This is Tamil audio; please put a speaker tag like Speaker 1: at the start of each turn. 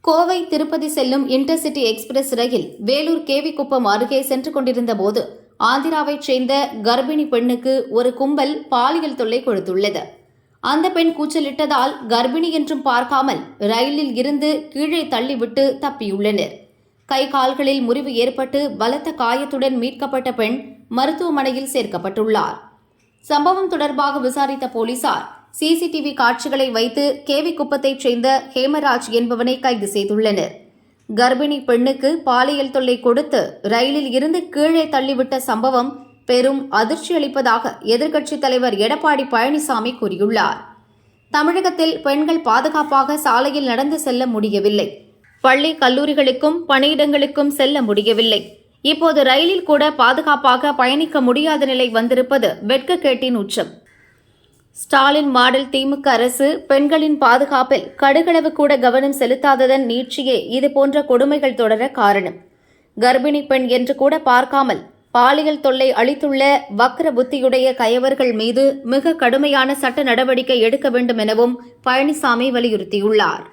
Speaker 1: கோவை திருப்பதி செல்லும் இன்டர்சிட்டி எக்ஸ்பிரஸ் ரயில் வேலூர் கேவிக்குப்பம் அருகே சென்று கொண்டிருந்த போது ஆந்திராவைச் சேர்ந்த கர்ப்பிணி பெண்ணுக்கு ஒரு கும்பல் பாலியல் தொல்லை கொடுத்துள்ளது. அந்த பெண் கூச்சலிட்டதால் கர்ப்பிணி என்றும் பார்க்காமல் ரயிலில் இருந்து கீழே தள்ளிவிட்டு தப்பியுள்ளனர். கை கால்களில் முறிவு ஏற்பட்டு பலத்த காயத்துடன் மீட்கப்பட்ட பெண் மருத்துவமனையில் சேர்க்கப்பட்டுள்ளார். சம்பவம் தொடர்பாக விசாரித்த போலீசார் சிசிடிவி காட்சிகளை வைத்து கேவிக்குப்பத்தைச் சேர்ந்த ஹேமராஜ் என்பவனை கைது செய்துள்ளனர். கர்ப்பிணி பெண்ணுக்கு பாலியல் தொல்லை கொடுத்து ரயிலில் இருந்து கீழே தள்ளிவிட்ட சம்பவம் பெரும் அதிர்ச்சி அளிப்பதாக எதிர்க்கட்சித் தலைவர் எடப்பாடி பழனிசாமி கூறியுள்ளார். தமிழகத்தில் பெண்கள் பாதுகாப்பாக சாலையில் நடந்து செல்ல முடியவில்லை. பள்ளி கல்லூரிகளுக்கும் பணியிடங்களுக்கும் செல்ல முடியவில்லை. இப்போது ரயிலில் கூட பாதுகாப்பாக பயணிக்க முடியாத நிலை வந்திருப்பது வெட்கக்கேட்டின் உச்சம். ஸ்டாலின் மாடல் திமுக அரசு பெண்களின் பாதுகாப்பில் கடுகளவு கூட கவனம் செலுத்தாததன் நீட்சியே இதுபோன்ற கொடுமைகள் தொடர காரணம். கர்ப்பிணி பெண் என்று கூட பார்க்காமல் பாலியல் தொல்லை அளித்துள்ள வக்ர புத்தியுடைய கயவர்கள் மீது மிக கடுமையான சட்ட நடவடிக்கை எடுக்க வேண்டும் எனவும் பழனிசாமி வலியுறுத்தியுள்ளார்.